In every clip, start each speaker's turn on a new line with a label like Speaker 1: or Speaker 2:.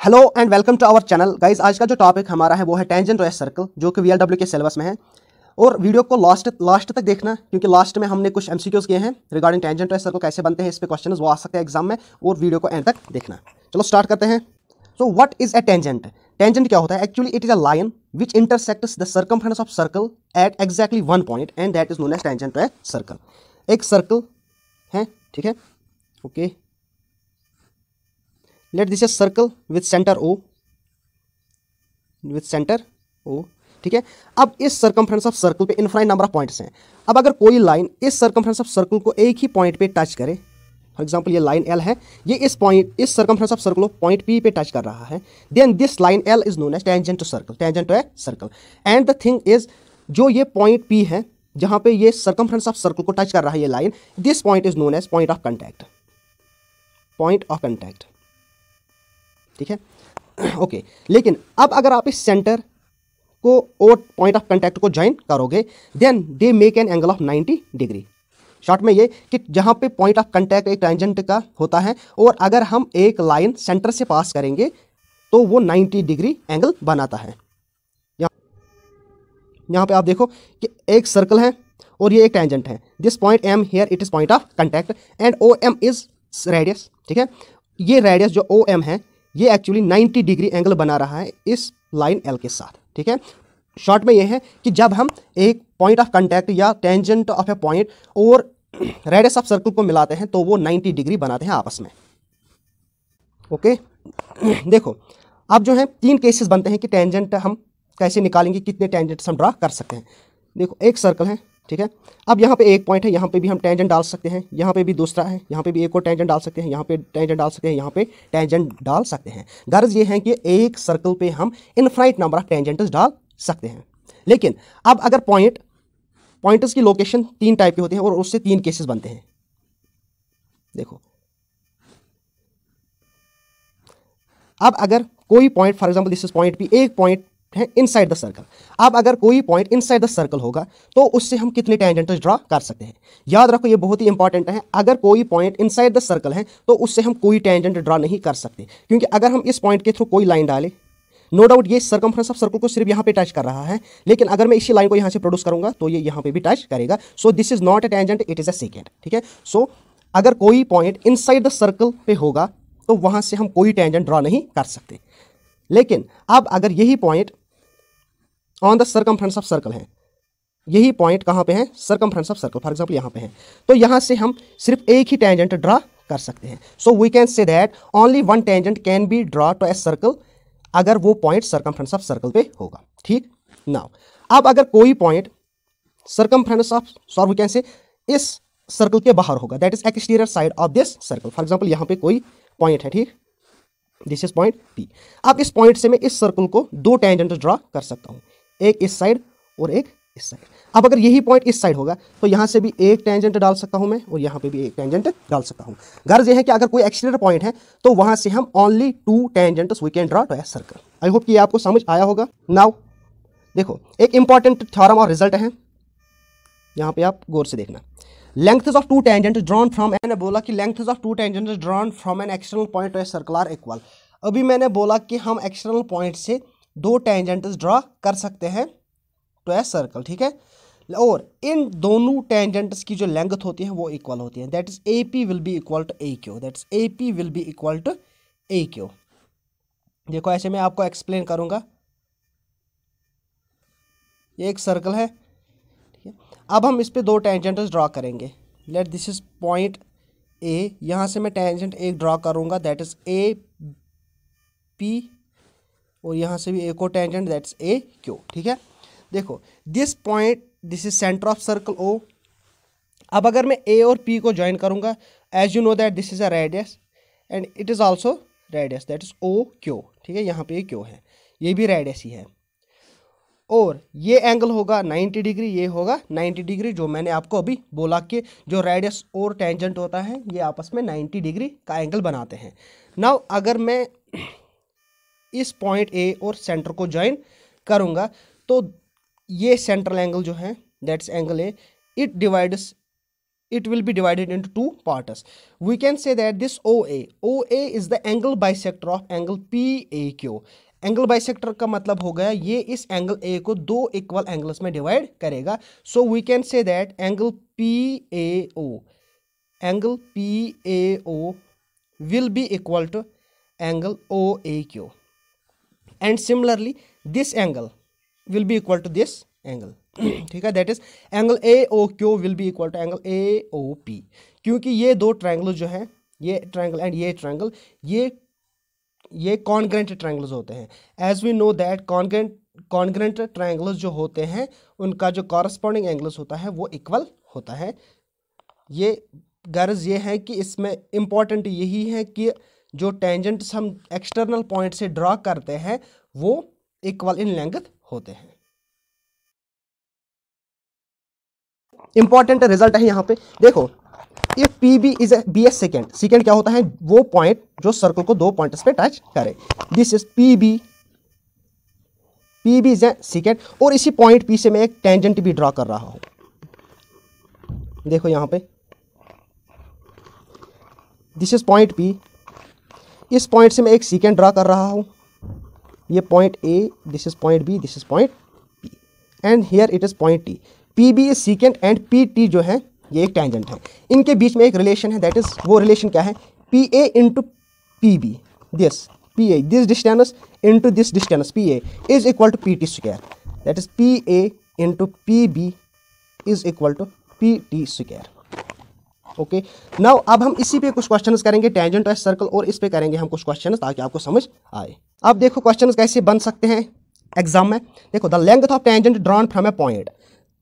Speaker 1: Hello and welcome to our channel guys. आज का जो टॉपिक हमारा है वो है टेंजेंट टू ए सर्कल, जो कि वीएलडब्ल्यू के सिलेबस में है। और वीडियो को लास्ट तक देखना, क्योंकि लास्ट में हमने कुछ एमसीक्यूज किए हैं regarding tangent to a circle कैसे बनते हैं। इस पे क्वेश्चंस वो आ सकते हैं एग्जाम में, और वीडियो को एंड तक देखना। चलो स्टार्ट करते हैं। So what is a tangent? Tangent क्या होता है? Actually it is a line which intersects the circumference of circle at exactly one point and that is known as tangent to a circle. एक circle है, ठीक है, okay. Let this a circle with centre O, with centre O, ठीक है। अब इस circumference of circle पे infinite number of points हैं। अब अगर कोई लाइन इस सर्कमफ्रेंस ऑफ सर्कल को एक ही पॉइंट पे टच करे, फॉर एग्जांपल ये लाइन एल है, ये इस सर्कमफ्रेंस ऑफ सर्कल को पॉइंट पी पे टच कर रहा है, then this line L is known as tangent to circle, tangent to a circle. And the thing is, जो ये पॉइंट पी है जहां पे ये सर्कमफ्रेंस ऑफ सर्कल को टच कर रहा है ये line, this point is known as point of contact, point of contact, ठीक है, ओके। लेकिन अब अगर आप इस सेंटर को और पॉइंट ऑफ कांटेक्ट को ज्वाइन करोगे, then they make an angle of 90 degree. Short में ये कि जहां पे पॉइंट ऑफ कांटेक्ट एक टेंजेंट का होता है, और अगर हम एक लाइन सेंटर से पास करेंगे तो वो 90 डिग्री एंगल बनाता है। यहाँ पे आप देखो कि एक सर्कल है और ये एक टेंजेंट है। This point M here it is point of contact and O M is radius, ठीक है। ये रेडियस जो ओ एम है ये एक्चुअली 90 डिग्री एंगल बना रहा है इस लाइन एल के साथ, ठीक है। शॉर्ट में ये है कि जब हम एक पॉइंट ऑफ कांटेक्ट या टेंजेंट ऑफ ए पॉइंट और रेडियस ऑफ सर्कल को मिलाते हैं तो वो 90 डिग्री बनाते हैं आपस में, ओके। देखो अब जो है 3 केसेस बनते हैं कि टेंजेंट हम कैसे निकालेंगे, कितने टेंजेंट्स हम ड्रा कर सकते हैं। देखो एक सर्कल है, ठीक है। अब यहाँ पे एक पॉइंट है, यहाँ पे भी हम टेंजेंट डाल सकते हैं, यहाँ पे भी दूसरा है, यहाँ पे भी एक और टेंजेंट डाल सकते हैं, यहाँ पे टेंजेंट डाल सकते हैं, यहाँ पे टेंजेंट डाल सकते हैं। गर्ज ये है कि एक सर्कल पे हम इनफाइनाइट नंबर ऑफ टेंजेंट्स डाल सकते हैं। लेकिन अब अगर पॉइंट्स की लोकेशन 3 टाइप की होती है और उससे 3 केसेस बनते हैं। देखो अब अगर कोई point, for example this is point P, एक पॉइंट है इनसाइड द सर्कल। अब अगर कोई पॉइंट इनसाइड द सर्कल होगा तो उससे हम कितने टेंजेंट्स ड्रा कर सकते हैं। याद रखो ये बहुत ही इंपॉर्टेंट है। अगर कोई पॉइंट इनसाइड द सर्कल है तो उससे हम कोई टेंजेंट ड्रा नहीं कर सकते, क्योंकि अगर हम इस पॉइंट के थ्रू कोई लाइन डालें, नो डाउट ये सर्कमफ्रेंस ऑफ सर्कल को सिर्फ यहाँ पे टच कर रहा है, लेकिन अगर मैं इसी लाइन को यहाँ से प्रोड्यूस करूंगा तो ये यहाँ पे भी टच करेगा। So this is not a tangent, it is a second, ठीक है। सो अगर कोई पॉइंट इनसाइड द सर्कल पे होगा तो वहां से हम कोई टेंजेंट ड्रा नहीं कर सकते। लेकिन अब अगर यही point on the circumference of circle है, यही पॉइंट कहाँ पे है, circumference of circle, for example यहाँ पे है, तो यहाँ से हम सिर्फ एक ही टेंजेंट ड्रा कर सकते हैं। So we can say that only one tangent can be draw to a circle अगर वो पॉइंट सर्कमफ्रेंस ऑफ सर्कल पे होगा, ठीक। नाउ अब अगर कोई point circumference of, sorry we can say इस सर्कल के बाहर होगा, that is exterior side of this circle. For example यहाँ पे कोई पॉइंट है, ठीक, दिस इज पॉइंट पी। अब इस पॉइंट से मैं इस सर्कल को 2 टेंजेंट ड्रा कर सकता हूँ, एक इस साइड और एक इस साइड। अब अगर यही पॉइंट इस साइड होगा तो यहाँ से भी एक टेंजेंट डाल सकता हूँ मैं, और यहाँ पे भी एक टेंजेंट डाल सकता हूँ। गर्ज ये है कि अगर कोई एक्सटीरियर पॉइंट है तो वहां से हम only 2 tangents we can draw to a circle. I hope कि ये आपको समझ आया होगा। नाउ देखो एक इंपॉर्टेंट थ्योरम और रिजल्ट है, यहाँ पे आप गौर से देखना। Lengths of 2 tangents drawn from, मैंने बोला कि lengths of 2 tangents drawn from an external point to a circle are equal. अभी मैंने बोला कि हम एक्सटर्नल पॉइंट से 2 टेंजेंट्स ड्रॉ कर सकते हैं टू ए सर्कल, ठीक है। और इन दोनों टेंजेंट्स की जो लेंथ होती है वो इक्वल होती है, that is A P will be equal to A Q, that is A P will be equal to A Q. देखो ऐसे मैं आपको एक्सप्लेन करूंगा। ये एक सर्कल है, ठीक है। अब हम इस पे 2 टेंजेंट्स ड्रॉ करेंगे। Let this is point A, यहाँ से मैं टेंजेंट एक ड्रॉ करूंगा, दैट इज ए पी, और यहाँ से भी एक और टेंजेंट, दैट्स ए क्यू, ठीक है। देखो this point, this is centre of circle O. अब अगर मैं ए और पी को ज्वाइन करूंगा, as you know that this is a radius and it is also radius, that is O Q, ठीक है। यहाँ पे क्यू है, ये भी रेडियस ही है, और ये एंगल होगा 90 डिग्री, ये होगा 90 डिग्री। जो मैंने आपको अभी बोला कि जो रेडियस और टेंजेंट होता है ये आपस में 90 डिग्री का एंगल बनाते हैं। नाउ अगर मैं इस पॉइंट ए और सेंटर को ज्वाइन करूंगा तो ये सेंट्रल एंगल जो है, that's angle A, it it will be divided into two parts. We can say that this OA is the angle bisector of angle PAQ. Angle bisector का मतलब हो गया ये इस एंगल ए को दो इक्वल एंगल्स में डिवाइड करेगा. So we can say that angle PAO will be equal to angle OAQ, and similarly this angle will be equal to this angle. ठीक है, that is angle AOQ will be equal to angle AOP, क्योंकि ये दो triangle जो है, ये triangle and ये triangle, ये कॉन्ग्रेंट ट्रायंगल्स होते हैं. As we know that congruent triangles जो होते हैं उनका जो कॉरस्पॉन्डिंग एंगल्स होता है वो इक्वल होता है. ये गर्ज ये है कि इसमें इम्पॉर्टेंट यही है कि जो टेंजेंट्स हम एक्सटर्नल पॉइंट से ड्रॉ करते हैं वो इक्वल इन लेंथ होते हैं. इंपॉर्टेंट रिजल्ट है यहाँ पे देखो, if PB is be a secant क्या होता है, वो पॉइंट जो सर्कल को दो पॉइंट्स पे टच करे. This is PB is a second, और इसी पॉइंट P से मैं एक टेंजेंट भी ड्रॉ कर रहा हूं. देखो यहाँ पे दिस इज पॉइंट P, इस पॉइंट से मैं एक सेकेंड ड्रॉ कर रहा हूं. ये point A, this is point B, this is point P, and here it is point T. PB is second and PT जो है ये एक टेंजेंट है. इनके बीच में एक रिलेशन है, दैट इज, वो रिलेशन क्या है, PA into PB. This distance into this distance PA is equal to PT square. That is PA into PB is equal to PT square. Okay, now अब हम इसी पे कुछ क्वेश्चंस करेंगे, टेंजेंट ऑफ सर्कल, और इस पे करेंगे हम कुछ क्वेश्चंस ताकि आपको समझ आए. अब देखो क्वेश्चंस कैसे बन सकते हैं एग्जाम में. देखो, the length of tangent drawn from a point.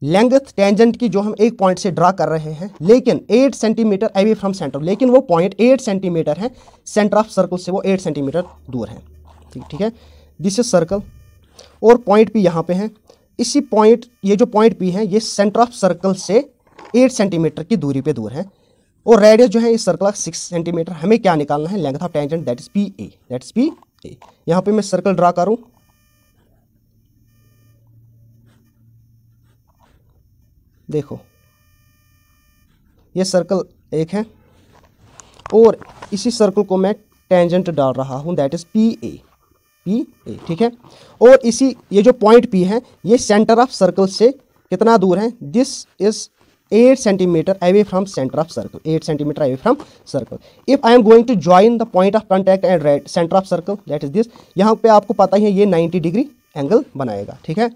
Speaker 1: Length tangent की जो हम एक पॉइंट से ड्रा कर रहे हैं, लेकिन 8 सेंटीमीटर अवे फ्रॉम सेंटर, लेकिन वो पॉइंट 8 सेंटीमीटर है सेंटर ऑफ सर्कल से, वो 8 सेंटीमीटर दूर है. ठीक है, दिस इज सर्कल, और पॉइंट P यहाँ पे है. इसी पॉइंट, ये जो पॉइंट P है ये सेंटर ऑफ सर्कल से 8 सेंटीमीटर की दूरी पे दूर है, और रेडियस जो है इस सर्कल का 6 सेंटीमीटर. हमें क्या निकालना है, length of tangent, that is PA. यहाँ पे मैं सर्कल ड्रा करूँ. देखो, ये सर्कल एक है और इसी सर्कल को मैं टेंजेंट डाल रहा हूँ, दैट इज PA. ठीक है, और इसी ये जो पॉइंट P है ये सेंटर ऑफ सर्कल से कितना दूर है, this is 8 centimetre away from centre of circle, 8 centimetre away from circle. If I am going to join the point of contact and centre of circle, that is this. यहाँ पे आपको पता ही है ये 90 डिग्री एंगल बनाएगा. ठीक है,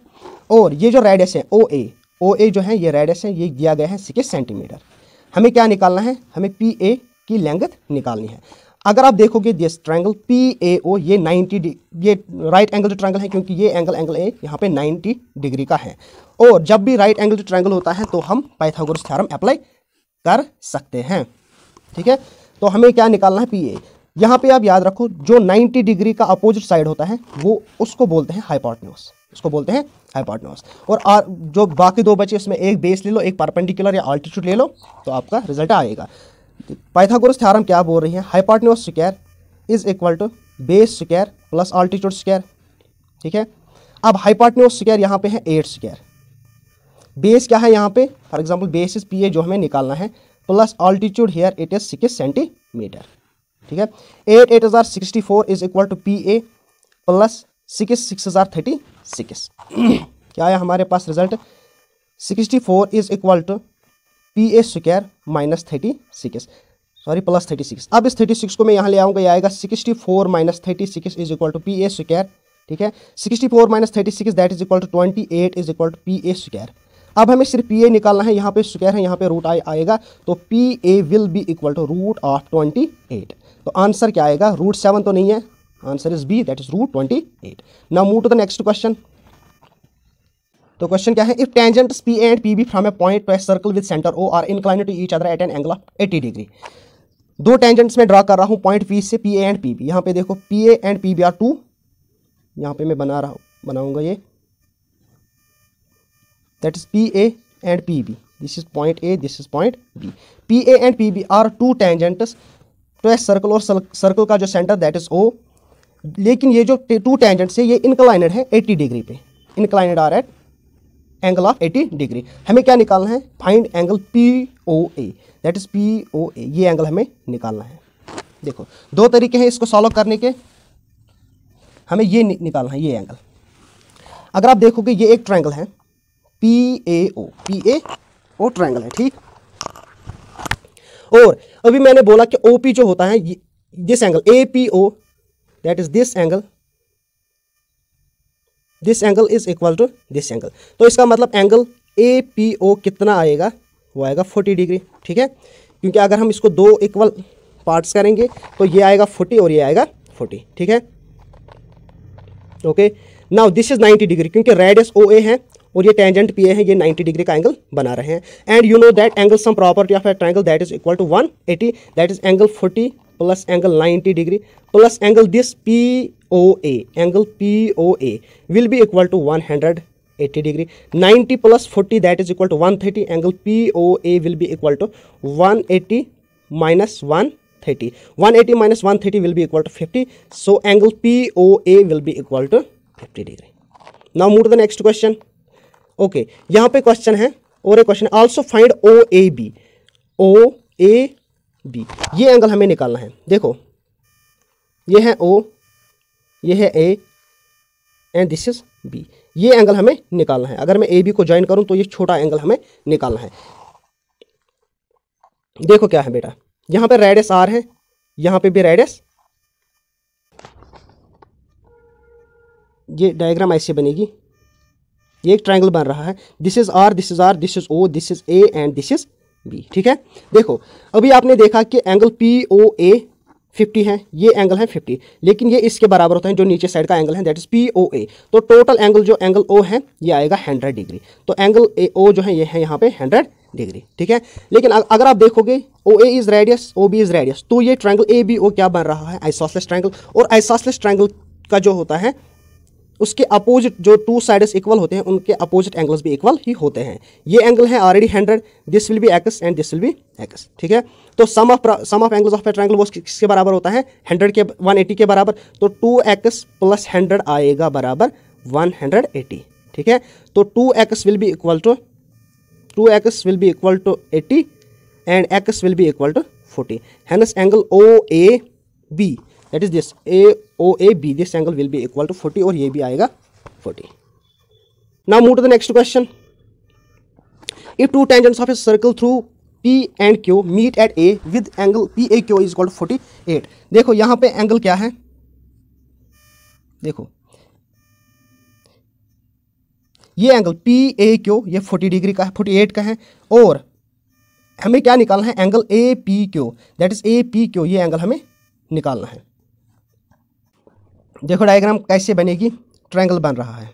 Speaker 1: और ये जो रेडियस है OA जो है ये रेडियस है, ये दिया गया है 6 सेंटीमीटर. हमें क्या निकालना है, हमें PA की लेंथ निकालनी है. अगर आप देखोगे दिस ट्रायंगल PAO, ये 90 ये राइट एंगल ट्रायंगल है, क्योंकि ये एंगल A यहाँ पे 90 डिग्री का है. और जब भी राइट एंगल ट्रायंगल होता है तो हम पाइथागोरस थ्योरम अप्लाई कर सकते हैं. ठीक है, तो हमें क्या निकालना है, PA. यहाँ पे आप याद रखो, जो 90 डिग्री का अपोजिट साइड होता है वो उसको बोलते हैं हाइपोटेन्यूज, उसको बोलते हैं हाइपोटेन्यूज. और जो बाकी दो बचे उसमें एक बेस ले लो, एक परपेंडिकुलर या अल्टीट्यूड ले लो, तो आपका रिजल्ट आएगा. पाइथागोरस थ्योरम क्या बोल रही है, hypotenuse square is equal to base square plus altitude square. ठीक है, अब हाइपोटेन्यूज स्क्वायर यहाँ पे है 8 स्क्वायर, बेस क्या है यहाँ पे, for example base is PA जो हमें निकालना है, plus altitude here it is 6 centimetre. ठीक है, 8 8 64 is equal to PA plus 6 6 36. क्या है हमारे पास result, 64 is equal to PA square minus 36, sorry plus 36. अब इस 36 को मैं यहाँ ले आऊँगा, ये आएगा 64 minus 36 is equal to PA square. ठीक है, 64 minus 36 that is equal to 28 is equal to PA square. अब हमें सिर्फ PA निकालना है, यहाँ पे स्क्वायर है, यहाँ पे रूट आएगा, तो PA will be equal to root of 28. तो आंसर क्या आएगा, रूट 7 तो नहीं है, answer is B, that is root 28. Now move to the next question. तो क्वेश्चन क्या है, if tangents PA and PB from a point to a circle with centre O are inclined to each other at an angle of 80 degree. दो tangents में draw कर रहा हूँ point P से, PA and PB. यहाँ पे देखो PA and PB are 2, यहाँ पे मैं बनाऊंगा ये, that is PA and PB. This is point A, this is point B. PA and PB are 2 tangents to a circle, और सर्कल का जो सेंटर दैट इज O. लेकिन ये जो 2 टेंजेंट्स है ये इंक्लाइनेड है 80 डिग्री पे, inclined are at angle of 80 degree. हमें क्या निकालना है, find angle POA, that is POA, ये एंगल हमें निकालना है। देखो दो तरीके हैं इसको सॉल्व करने के, हमें ये निकालना है, ये एंगल। अगर आप देखोगे ये एक ट्रायंगल है PAO ट्रायंगल है, ठीक। और अभी मैंने बोला कि OP जो होता है this angle APO, that is this angle is equal to this angle. तो इसका मतलब एंगल APO कितना आएगा, वो आएगा 40 डिग्री, ठीक है। क्योंकि अगर हम इसको दो इक्वल पार्ट्स करेंगे तो ये आएगा 40 और ये आएगा 40, ठीक है। Okay, now this is 90 degree, क्योंकि रेडियस OA है और ये टेंजेंट PA है, ये 90 डिग्री का एंगल बना रहे हैं। And you know that angle sum property of a triangle that is equal to 180, that is angle 40 plus angle 90 degree plus angle this POA, angle POA will be equal to 180 degree. 90 plus 40 that is equal to 130. Angle POA will be equal to 180 minus 130. 180 minus 130 will be equal to 50. So angle POA will be equal to 50 degree. Now move to the next question. Okay, यहाँ पे question है और एक question also find OAB. OAB ये angle हमें निकालना है। देखो ये है O, ये है A and this is B, ये एंगल हमें निकालना है। अगर मैं AB को ज्वाइन करूं तो ये छोटा एंगल हमें निकालना है। देखो क्या है बेटा, यहां पे रेडियस R है, यहां पे भी रेडियस, ये डायग्राम ऐसे बनेगी, ये एक ट्रायंगल बन रहा है, this is R, this is R, this is O, this is A and this is B, ठीक है। देखो अभी आपने देखा कि एंगल POA 50 है, ये एंगल है 50, लेकिन ये इसके बराबर होता है जो नीचे साइड का एंगल है दैट इज POA। तो टोटल एंगल जो एंगल O है ये आएगा 100 डिग्री। तो एंगल O जो है ये है यहाँ पे 100 डिग्री, ठीक है। लेकिन अगर आप देखोगे OA is radius, OB is radius, तो ये ट्रायंगल ABO क्या बन रहा है, आइसोसेलेस ट्रायंगल। और आइसोसेलेस ट्रायंगल का जो होता है उसके अपोजिट जो टू साइड्स इक्वल होते हैं उनके अपोजिट एंगल्स भी इक्वल ही होते हैं। ये एंगल है already 100, this will be x and this will be x, ठीक है। तो sum of angles of a triangle वो किसके बराबर होता है, 100 के 180 के बराबर। तो 2x प्लस 100 आएगा बराबर 180, ठीक है। तो 2x will be equal to 80 and x will be equal to 40। Hence angle OAB that is this OAB, this angle will be equal to 40 और ये भी आएगा 40. Now move to the next question. If two tangents of a circle through P and Q meet at A with angle PAQ is equal to 48. देखो यहाँ पे angle क्या है, देखो ये एंगल PAQ ये 40 डिग्री का है, 48 का है, और हमें क्या निकालना है, angle APQ, that is APQ, ये एंगल हमें निकालना है। देखो डायग्राम कैसे बनेगी, ट्रायंगल बन रहा है,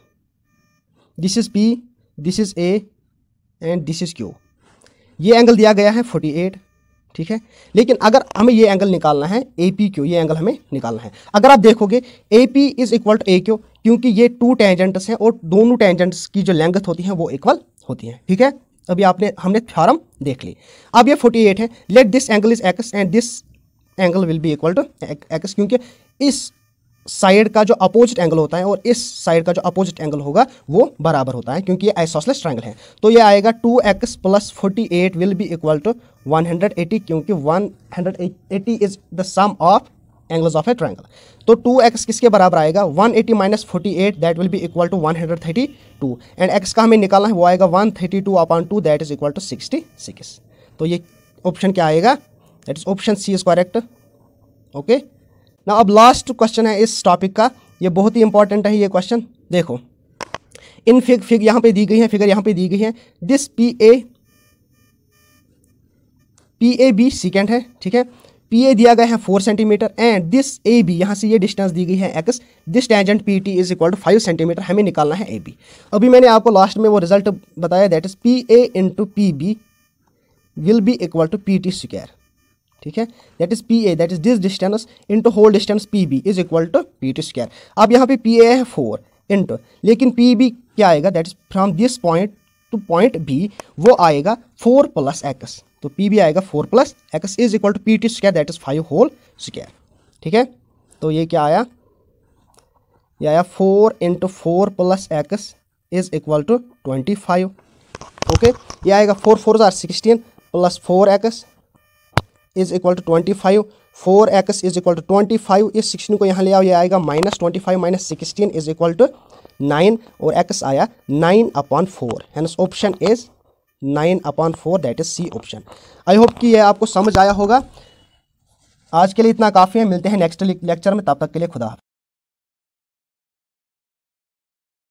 Speaker 1: this is P, this is A and this is Q। ये एंगल दिया गया है 48, ठीक है। लेकिन अगर हमें ये एंगल निकालना है APQ, ये एंगल हमें निकालना है। अगर आप देखोगे AP is equal to AQ, क्योंकि ये टू टेंजेंट्स हैं और दोनों टेंजेंट्स की जो लेंथ होती है वो इक्वल होती है, ठीक है। अभी हमने थ्योरम देख ली। अब ये 48 है, let this angle is x and this angle will be equal to x, क्योंकि इस साइड का जो अपोजिट एंगल होता है और इस साइड का जो अपोजिट एंगल होगा वो बराबर होता है, क्योंकि ये आइसोसेलेस ट्रायंगल है। तो ये आएगा 2x plus 48 will be equal to 180, क्योंकि 180 is the sum of angles of a triangle. तो 2x किसके बराबर आएगा, 180 minus 48 that will be equal to 132 and x का हमें निकालना है, वो आएगा 132/2 दैट इज इक्वल टू 66। तो ये ऑप्शन क्या आएगा, that is option C is correct. Okay, ना अब लास्ट क्वेश्चन है इस टॉपिक का, ये बहुत ही इंपॉर्टेंट है ये क्वेश्चन। देखो इन फिग यहाँ पे दी गई है, फिगर यहाँ पे दी गई है, दिस PAB सेकेंड है, ठीक है। PA दिया गया है 4 सेंटीमीटर एंड दिस AB, यहाँ से ये डिस्टेंस दी गई है x, this tangent PT is equal to 5 centimetre, हमें निकालना है AB। अभी मैंने आपको लास्ट में वो रिजल्ट बताया, that is PA into PB will be equal to PT square, ठीक है। That is PA, that is this distance into whole distance PB is equal to PT square. अब यहाँ पे PA है 4 इंटू, लेकिन PB क्या आएगा, that is from this point two point B, वो आएगा 4 प्लस x, तो PB आएगा 4 plus x is equal to PT square, that is 5 whole square, ठीक है। तो ये क्या आया, ये आया 4 into 4 plus x is equal to 25। Okay, ये आएगा 4 4 16 plus 4x is equal to 25, 4x is equal to 25, इस 16 को यहाँ ले आओ, ये आएगा -25 माइनस 16 इज इक्वल टू 9 और x आया 9/4, hence option is 9/4, that is C option. I hope कि ये आपको समझ आया होगा। आज के लिए इतना काफ़ी है, मिलते हैं नेक्स्ट लेक्चर में, तब तक के लिए खुदा।